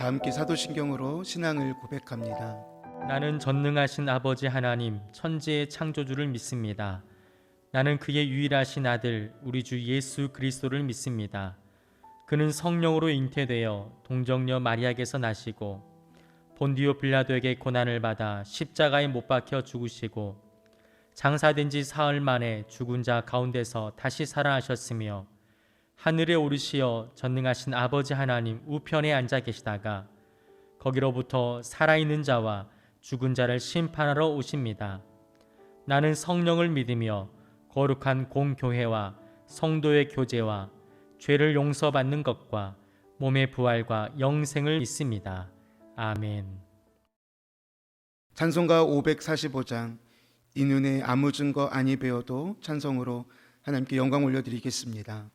다 함께 사도신경으로 신앙을 고백합니다. 나는 전능하신 아버지 하나님 천지의 창조주를 믿습니다. 나는 그의 유일하신 아들 우리 주 예수 그리스도를 믿습니다. 그는 성령으로 잉태되어 동정녀 마리아에게서 나시고 본디오 빌라도에게 고난을 받아 십자가에 못 박혀 죽으시고 장사된 지 사흘 만에 죽은 자 가운데서 다시 살아나셨으며 하늘에 오르시어 전능하신 아버지 하나님 우편에 앉아 계시다가 거기로부터 살아있는 자와 죽은 자를 심판하러 오십니다. 나는 성령을 믿으며 거룩한 공교회와 성도의 교제와 죄를 용서받는 것과 몸의 부활과 영생을 믿습니다. 아멘. 찬송가 545장 이 눈에 아무 증거 아니 배워도 찬송으로 하나님께 영광 올려드리겠습니다.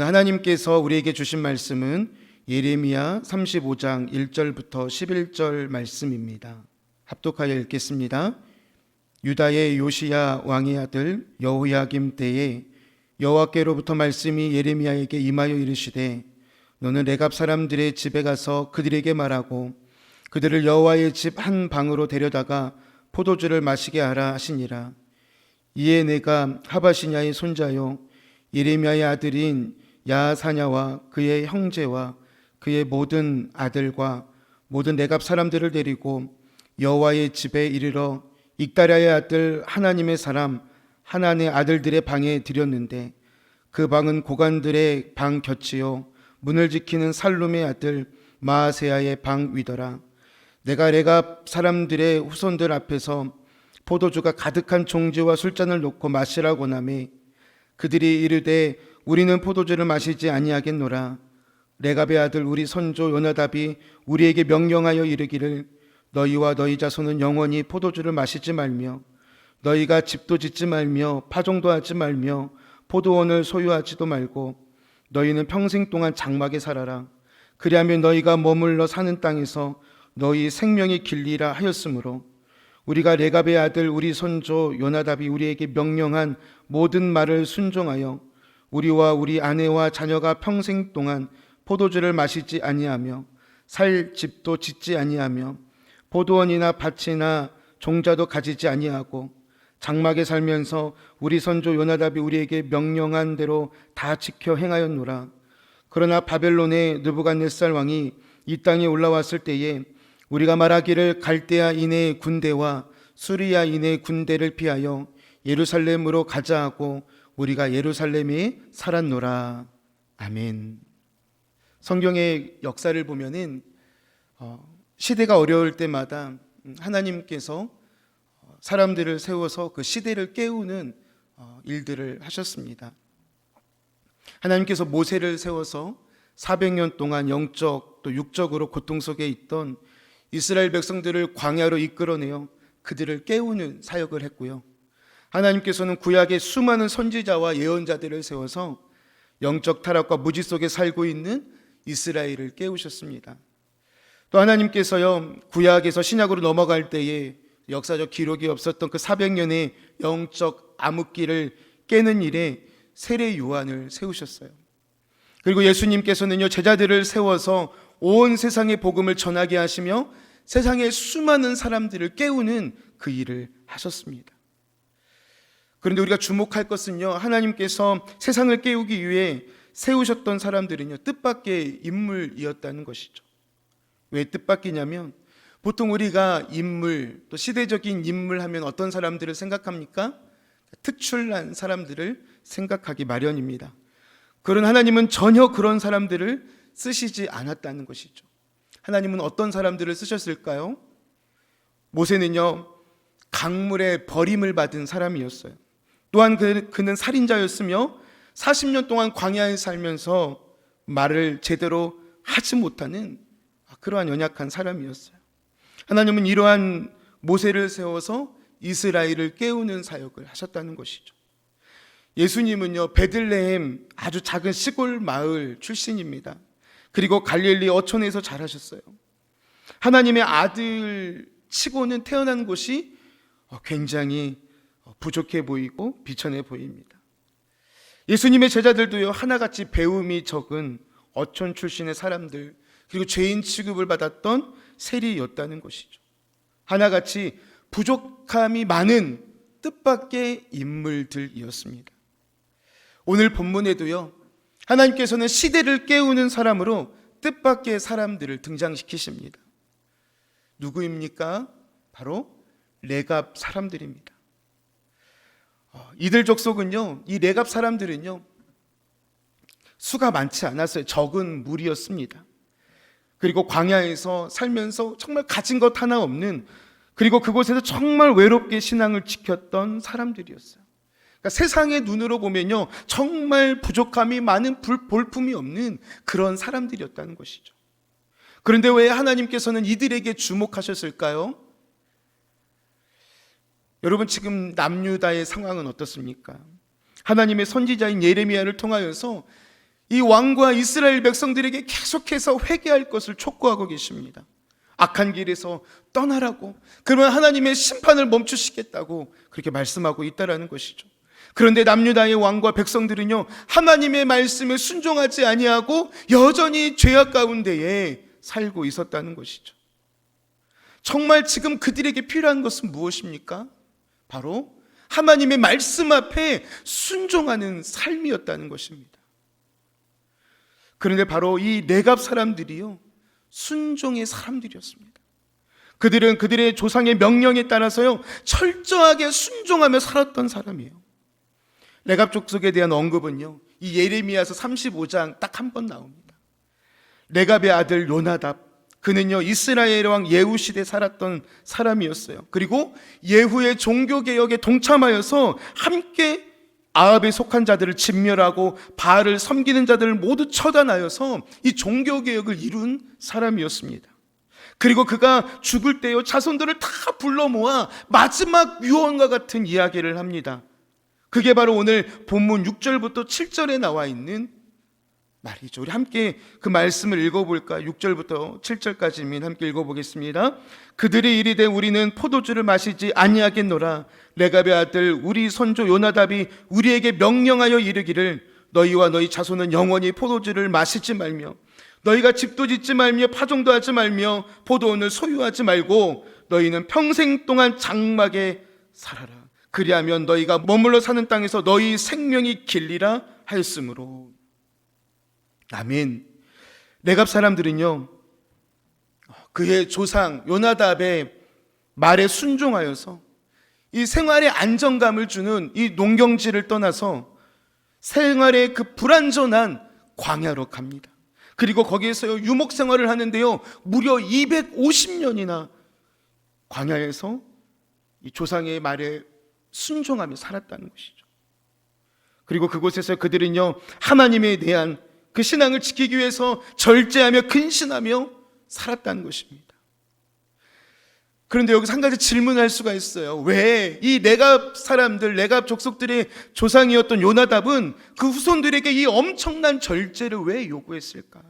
오늘 하나님께서 우리에게 주신 말씀은 예레미야 35장 1절부터 11절 말씀입니다. 합독하여 읽겠습니다. 유다의 요시야 왕의 아들 여호야김 때에 여호와께로부터 말씀이 예레미야에게 임하여 이르시되 너는 레갑 사람들의 집에 가서 그들에게 말하고 그들을 여호와의 집 한 방으로 데려다가 포도주를 마시게 하라 하시니라. 이에 내가 하바시냐의 손자요 예레미야의 아들인 야사냐와 그의 형제와 그의 모든 아들과 모든 레갑 사람들을 데리고 여호와의 집에 이르러 익다랴의 아들 하나님의 사람 하나의 아들들의 방에 들였는데 그 방은 고관들의 방 곁이요 문을 지키는 살룸의 아들 마아세야의 방 위더라. 내가 레갑 사람들의 후손들 앞에서 포도주가 가득한 종지와 술잔을 놓고 마시라고 하매 그들이 이르되 우리는 포도주를 마시지 아니하겠노라. 레갑의 아들 우리 선조 요나답이 우리에게 명령하여 이르기를 너희와 너희 자손은 영원히 포도주를 마시지 말며 너희가 집도 짓지 말며 파종도 하지 말며 포도원을 소유하지도 말고 너희는 평생 동안 장막에 살아라. 그리하면 너희가 머물러 사는 땅에서 너희 생명이 길리라 하였으므로 우리가 레갑의 아들 우리 선조 요나답이 우리에게 명령한 모든 말을 순종하여 우리와 우리 아내와 자녀가 평생 동안 포도주를 마시지 아니하며 살 집도 짓지 아니하며 포도원이나 밭이나 종자도 가지지 아니하고 장막에 살면서 우리 선조 요나답이 우리에게 명령한 대로 다 지켜 행하였노라. 그러나 바벨론의 느부갓네살 왕이 이 땅에 올라왔을 때에 우리가 말하기를 갈대아 인의 군대와 수리아 인의 군대를 피하여 예루살렘으로 가자 하고 우리가 예루살렘에 살았노라. 아멘. 성경의 역사를 보면은 시대가 어려울 때마다 하나님께서 사람들을 세워서 그 시대를 깨우는 일들을 하셨습니다. 하나님께서 모세를 세워서 400년 동안 영적 또 육적으로 고통 속에 있던 이스라엘 백성들을 광야로 이끌어내어 그들을 깨우는 사역을 했고요. 하나님께서는 구약의 수많은 선지자와 예언자들을 세워서 영적 타락과 무지 속에 살고 있는 이스라엘을 깨우셨습니다. 또 하나님께서요, 구약에서 신약으로 넘어갈 때에 역사적 기록이 없었던 그 400년의 영적 암흑기를 깨는 일에 세례 요한을 세우셨어요. 그리고 예수님께서는요, 제자들을 세워서 온 세상의 복음을 전하게 하시며 세상의 수많은 사람들을 깨우는 그 일을 하셨습니다. 그런데 우리가 주목할 것은요, 하나님께서 세상을 깨우기 위해 세우셨던 사람들은요, 뜻밖의 인물이었다는 것이죠. 왜 뜻밖이냐면, 보통 우리가 인물, 또 시대적인 인물 하면 어떤 사람들을 생각합니까? 특출난 사람들을 생각하기 마련입니다. 그런 하나님은 전혀 그런 사람들을 쓰시지 않았다는 것이죠. 하나님은 어떤 사람들을 쓰셨을까요? 모세는요, 강물에 버림을 받은 사람이었어요. 또한 그는 살인자였으며 40년 동안 광야에 살면서 말을 제대로 하지 못하는 그러한 연약한 사람이었어요. 하나님은 이러한 모세를 세워서 이스라엘을 깨우는 사역을 하셨다는 것이죠. 예수님은요, 베들레헴 아주 작은 시골 마을 출신입니다. 그리고 갈릴리 어촌에서 자라셨어요. 하나님의 아들 치고는 태어난 곳이 굉장히 부족해 보이고 비천해 보입니다. 예수님의 제자들도요, 하나같이 배움이 적은 어촌 출신의 사람들, 그리고 죄인 취급을 받았던 세리였다는 것이죠. 하나같이 부족함이 많은 뜻밖의 인물들이었습니다. 오늘 본문에도요, 하나님께서는 시대를 깨우는 사람으로 뜻밖의 사람들을 등장시키십니다. 누구입니까? 바로 레갑 사람들입니다. 이들 족속은요, 이 레갑 사람들은요, 수가 많지 않았어요. 적은 무리였습니다. 그리고 광야에서 살면서 정말 가진 것 하나 없는, 그리고 그곳에서 정말 외롭게 신앙을 지켰던 사람들이었어요. 그러니까 세상의 눈으로 보면요, 정말 부족함이 많은, 볼품이 없는 그런 사람들이었다는 것이죠. 그런데 왜 하나님께서는 이들에게 주목하셨을까요? 여러분, 지금 남유다의 상황은 어떻습니까? 하나님의 선지자인 예레미야를 통하여서 이 왕과 이스라엘 백성들에게 계속해서 회개할 것을 촉구하고 계십니다. 악한 길에서 떠나라고, 그러면 하나님의 심판을 멈추시겠다고 그렇게 말씀하고 있다라는 것이죠. 그런데 남유다의 왕과 백성들은요, 하나님의 말씀에 순종하지 아니하고 여전히 죄악 가운데에 살고 있었다는 것이죠. 정말 지금 그들에게 필요한 것은 무엇입니까? 바로 하나님의 말씀 앞에 순종하는 삶이었다는 것입니다. 그런데 바로 이 레갑 사람들이요, 순종의 사람들이었습니다. 그들은 그들의 조상의 명령에 따라서요, 철저하게 순종하며 살았던 사람이에요. 레갑 족속에 대한 언급은요, 이 예레미야서 35장 딱 한 번 나옵니다. 레갑의 아들 요나답, 그는요, 이스라엘 왕 예후 시대에 살았던 사람이었어요. 그리고 예후의 종교개혁에 동참하여서 함께 아합에 속한 자들을 진멸하고 바알을 섬기는 자들을 모두 처단하여서 이 종교개혁을 이룬 사람이었습니다. 그리고 그가 죽을 때요, 자손들을 다 불러 모아 마지막 유언과 같은 이야기를 합니다. 그게 바로 오늘 본문 6절부터 7절에 나와 있는 말이죠. 우리 함께 그 말씀을 읽어볼까? 6절부터 7절까지만 함께 읽어보겠습니다. 그들이 이르되 우리는 포도주를 마시지 아니하겠노라. 레갑의 아들 우리 선조 요나답이 우리에게 명령하여 이르기를 너희와 너희 자손은 영원히 포도주를 마시지 말며 너희가 집도 짓지 말며 파종도 하지 말며 포도원을 소유하지 말고 너희는 평생 동안 장막에 살아라. 그리하면 너희가 머물러 사는 땅에서 너희 생명이 길리라 하였으므로. 아멘. 레갑 사람들은요, 그의 조상 요나답의 말에 순종하여서 이 생활의 안정감을 주는 이 농경지를 떠나서 생활의 그 불안전한 광야로 갑니다. 그리고 거기에서 유목 생활을 하는데요, 무려 250년이나 광야에서 이 조상의 말에 순종하며 살았다는 것이죠. 그리고 그곳에서 그들은요, 하나님에 대한 그 신앙을 지키기 위해서 절제하며 근신하며 살았다는 것입니다. 그런데 여기서 한 가지 질문할 수가 있어요. 왜 이 레갑 사람들, 레갑 족속들의 조상이었던 요나답은 그 후손들에게 이 엄청난 절제를 왜 요구했을까?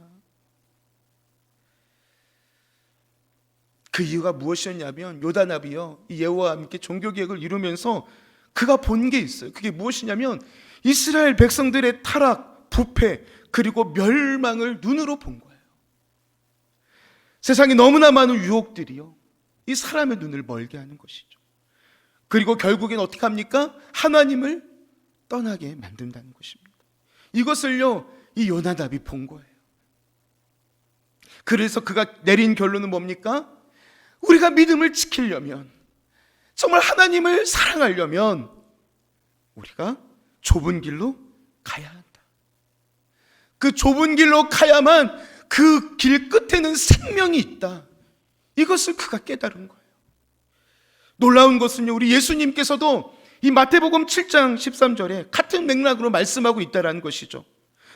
그 이유가 무엇이었냐면, 요나답이요, 이 여호와와 함께 종교개혁을 이루면서 그가 본 게 있어요. 그게 무엇이냐면 이스라엘 백성들의 타락, 부패, 그리고 멸망을 눈으로 본 거예요. 세상에 너무나 많은 유혹들이요, 이 사람의 눈을 멀게 하는 것이죠. 그리고 결국엔 어떻게 합니까? 하나님을 떠나게 만든다는 것입니다. 이것을요, 이 요나답이 본 거예요. 그래서 그가 내린 결론은 뭡니까? 우리가 믿음을 지키려면, 정말 하나님을 사랑하려면 우리가 좁은 길로 가야 한다. 그 좁은 길로 가야만 그 길 끝에는 생명이 있다. 이것을 그가 깨달은 거예요. 놀라운 것은요, 우리 예수님께서도 이 마태복음 7장 13절에 같은 맥락으로 말씀하고 있다는 것이죠.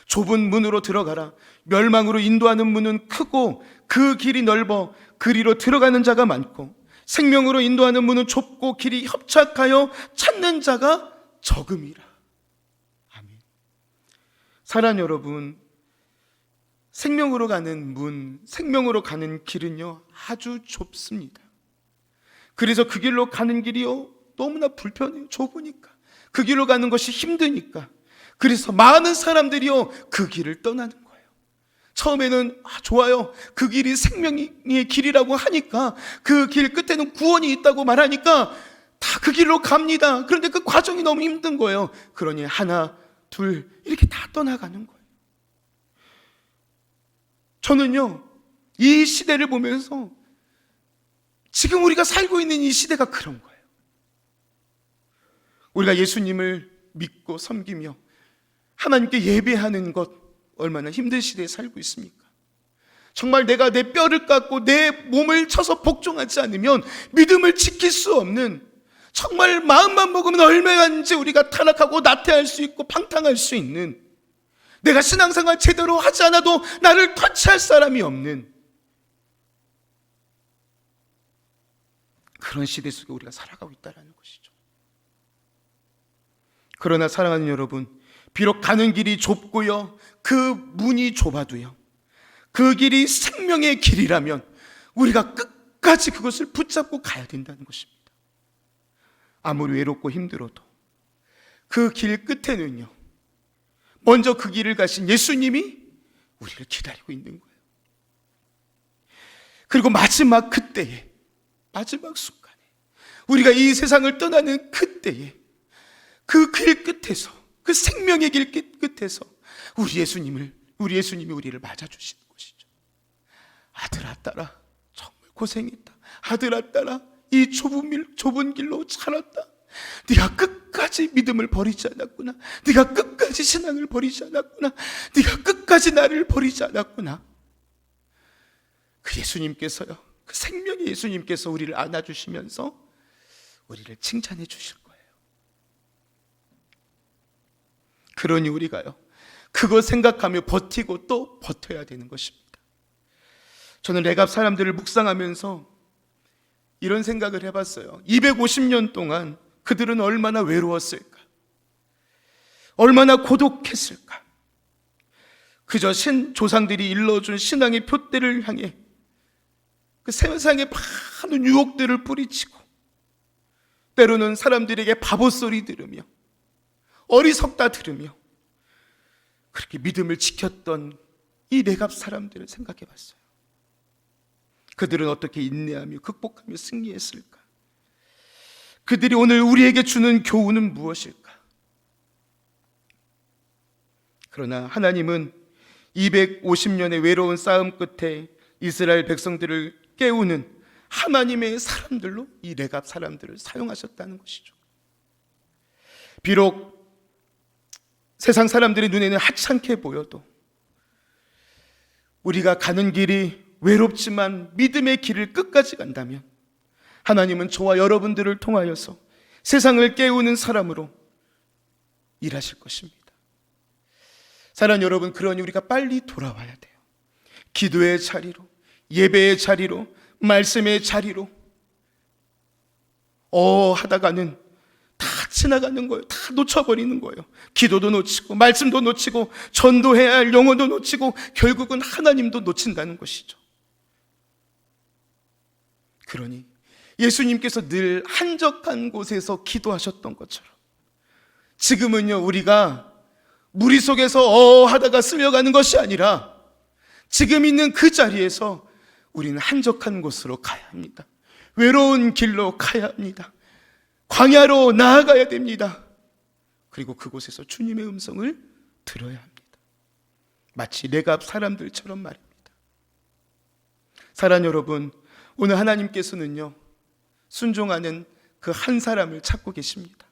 좁은 문으로 들어가라. 멸망으로 인도하는 문은 크고 그 길이 넓어 그리로 들어가는 자가 많고, 생명으로 인도하는 문은 좁고 길이 협착하여 찾는 자가 적음이라. 아멘. 사랑 여러분, 생명으로 가는 문, 생명으로 가는 길은요, 아주 좁습니다. 그래서 그 길로 가는 길이요, 너무나 불편해요. 좁으니까. 그 길로 가는 것이 힘드니까. 그래서 많은 사람들이요, 그 길을 떠나는 거예요. 처음에는 좋아요, 그 길이 생명의 길이라고 하니까, 그 길 끝에는 구원이 있다고 말하니까 다 그 길로 갑니다. 그런데 그 과정이 너무 힘든 거예요. 그러니 하나, 둘 이렇게 다 떠나가는 거예요. 저는요, 이 시대를 보면서 지금 우리가 살고 있는 이 시대가 그런 거예요. 우리가 예수님을 믿고 섬기며 하나님께 예배하는 것, 얼마나 힘든 시대에 살고 있습니까? 정말 내가 내 뼈를 깎고 내 몸을 쳐서 복종하지 않으면 믿음을 지킬 수 없는, 정말 마음만 먹으면 얼마든지 우리가 타락하고 나태할 수 있고 방탕할 수 있는, 내가 신앙생활 제대로 하지 않아도 나를 터치할 사람이 없는 그런 시대 속에 우리가 살아가고 있다는 것이죠. 그러나 사랑하는 여러분, 비록 가는 길이 좁고요, 그 문이 좁아도요, 그 길이 생명의 길이라면 우리가 끝까지 그것을 붙잡고 가야 된다는 것입니다. 아무리 외롭고 힘들어도 그 길 끝에는요, 먼저 그 길을 가신 예수님이 우리를 기다리고 있는 거예요. 그리고 마지막 그때에, 마지막 순간에, 우리가 이 세상을 떠나는 그때에, 그 길 끝에서, 그 생명의 길 끝에서 우리 예수님이 우리를 맞아주시는 것이죠. 아들아, 딸아, 정말 고생했다. 아들아, 딸아, 이 좁은 길로 살았다. 네가 끝까지 믿음을 버리지 않았구나. 네가 끝까지 신앙을 버리지 않았구나. 네가 끝까지 나를 버리지 않았구나. 그 예수님께서요, 그 생명의 예수님께서 우리를 안아주시면서 우리를 칭찬해 주실 거예요. 그러니 우리가요, 그거 생각하며 버티고 또 버텨야 되는 것입니다. 저는 레갑 사람들을 묵상하면서 이런 생각을 해봤어요. 250년 동안 그들은 얼마나 외로웠을까? 얼마나 고독했을까? 그저 조상들이 일러준 신앙의 표대를 향해 그 세상의 많은 유혹들을 뿌리치고, 때로는 사람들에게 바보 소리 들으며 어리석다 들으며 그렇게 믿음을 지켰던 이 레갑 사람들을 생각해 봤어요. 그들은 어떻게 인내하며 극복하며 승리했을까? 그들이 오늘 우리에게 주는 교훈은 무엇일까? 그러나 하나님은 250년의 외로운 싸움 끝에 이스라엘 백성들을 깨우는 하나님의 사람들로 이 레갑 사람들을 사용하셨다는 것이죠. 비록 세상 사람들의 눈에는 하찮게 보여도 우리가 가는 길이 외롭지만 믿음의 길을 끝까지 간다면 하나님은 저와 여러분들을 통하여서 세상을 깨우는 사람으로 일하실 것입니다. 사랑하는 여러분, 그러니 우리가 빨리 돌아와야 돼요. 기도의 자리로, 예배의 자리로, 말씀의 자리로. 하다가는 다 지나가는 거예요. 다 놓쳐버리는 거예요. 기도도 놓치고 말씀도 놓치고 전도해야 할 영혼도 놓치고 결국은 하나님도 놓친다는 것이죠. 그러니 예수님께서 늘 한적한 곳에서 기도하셨던 것처럼 지금은요, 우리가 무리 속에서 하다가 쓸려가는 것이 아니라 지금 있는 그 자리에서 우리는 한적한 곳으로 가야 합니다. 외로운 길로 가야 합니다. 광야로 나아가야 됩니다. 그리고 그곳에서 주님의 음성을 들어야 합니다. 마치 레갑 사람들처럼 말입니다. 사랑하는 여러분, 오늘 하나님께서는요, 순종하는 그 한 사람을 찾고 계십니다.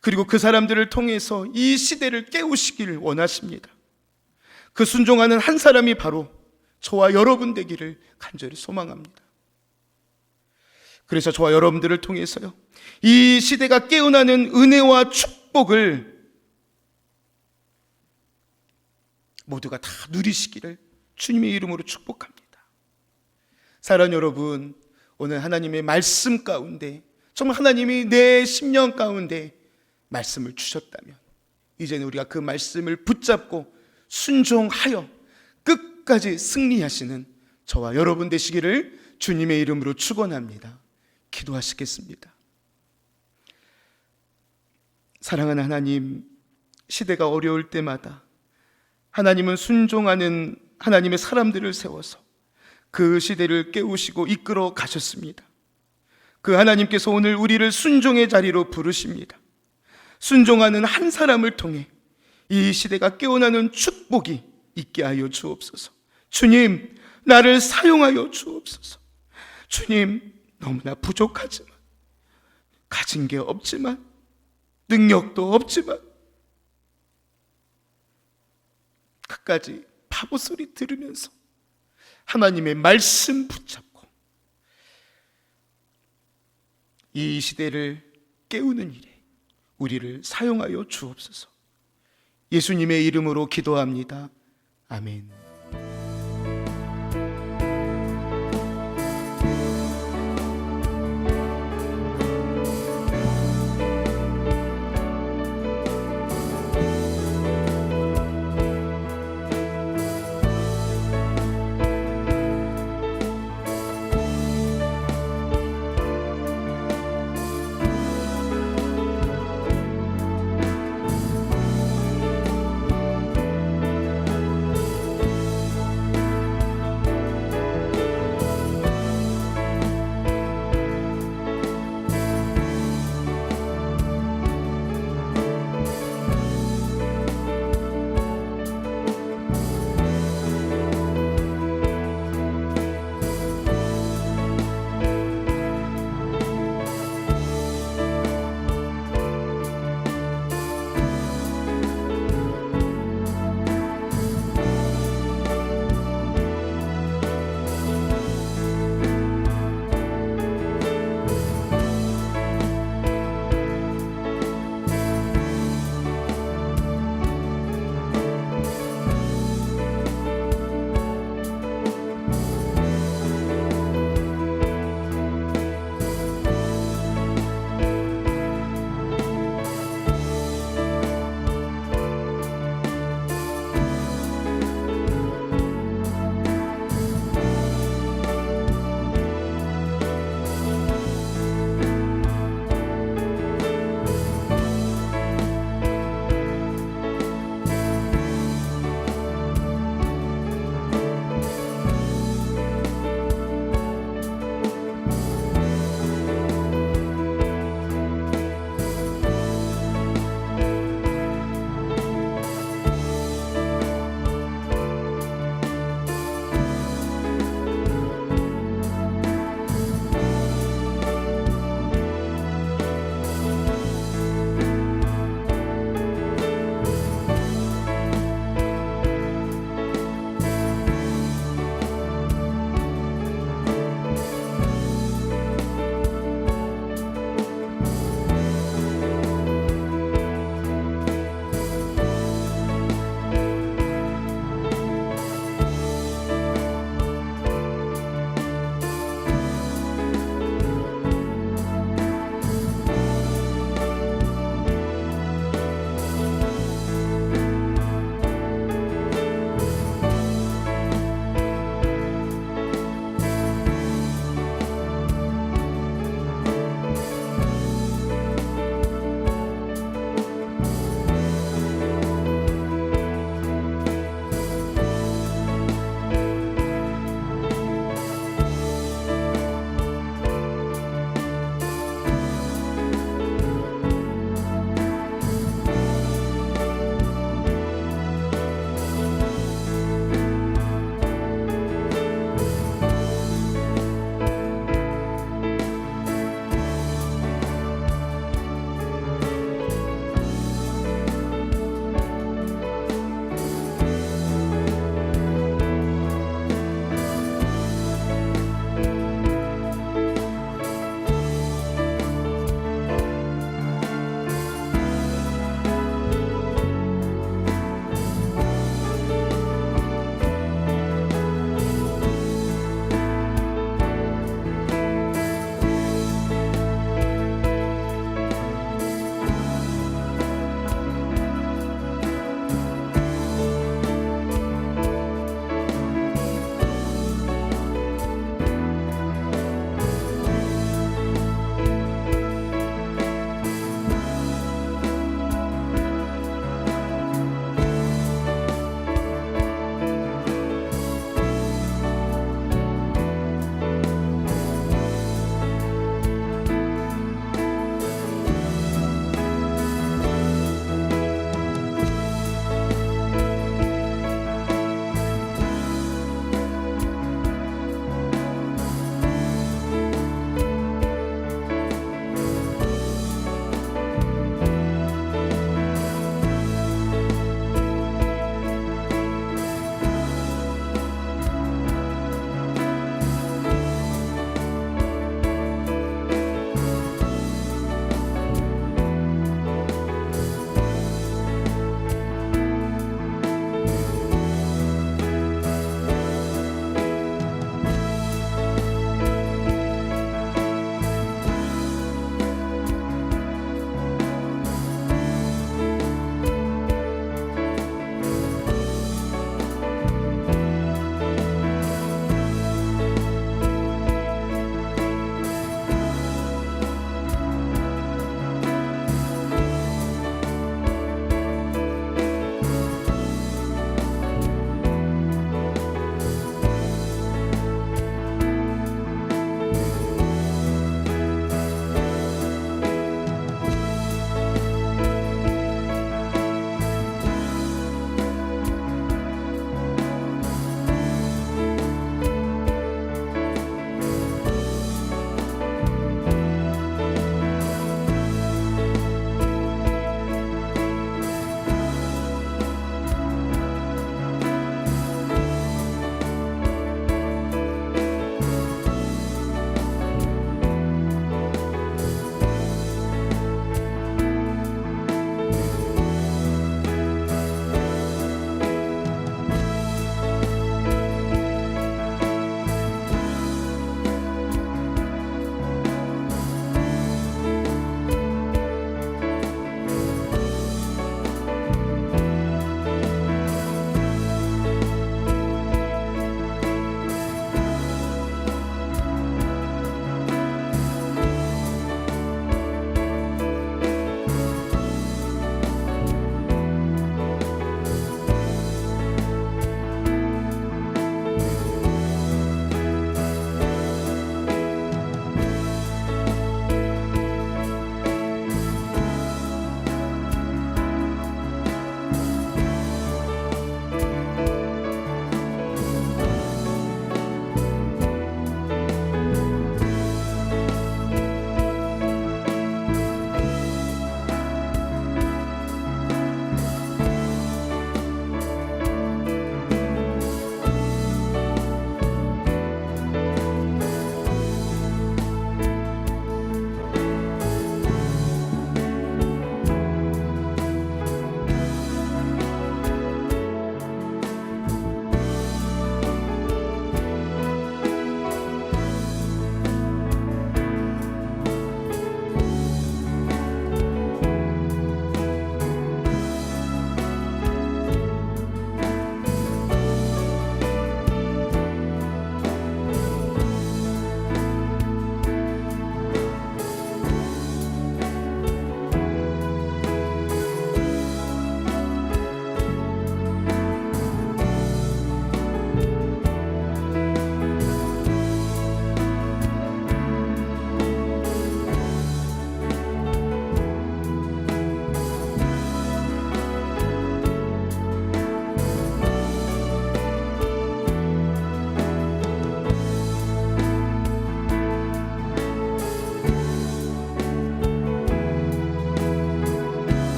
그리고 그 사람들을 통해서 이 시대를 깨우시기를 원하십니다. 그 순종하는 한 사람이 바로 저와 여러분 되기를 간절히 소망합니다. 그래서 저와 여러분들을 통해서요, 이 시대가 깨어나는 은혜와 축복을 모두가 다 누리시기를 주님의 이름으로 축복합니다. 사랑하는 여러분, 오늘 하나님의 말씀 가운데 정말 하나님이 내 심령 가운데 말씀을 주셨다면 이제는 우리가 그 말씀을 붙잡고 순종하여 끝까지 승리하시는 저와 여러분 되시기를 주님의 이름으로 축원합니다. 기도하시겠습니다. 사랑하는 하나님, 시대가 어려울 때마다 하나님은 순종하는 하나님의 사람들을 세워서 그 시대를 깨우시고 이끌어 가셨습니다. 그 하나님께서 오늘 우리를 순종의 자리로 부르십니다. 순종하는 한 사람을 통해 이 시대가 깨어나는 축복이 있게 하여 주옵소서. 주님, 나를 사용하여 주옵소서. 주님, 너무나 부족하지만, 가진 게 없지만, 능력도 없지만 끝까지 바보 소리 들으면서 하나님의 말씀 붙잡고 이 시대를 깨우는 일에 우리를 사용하여 주옵소서. 예수님의 이름으로 기도합니다. 아멘.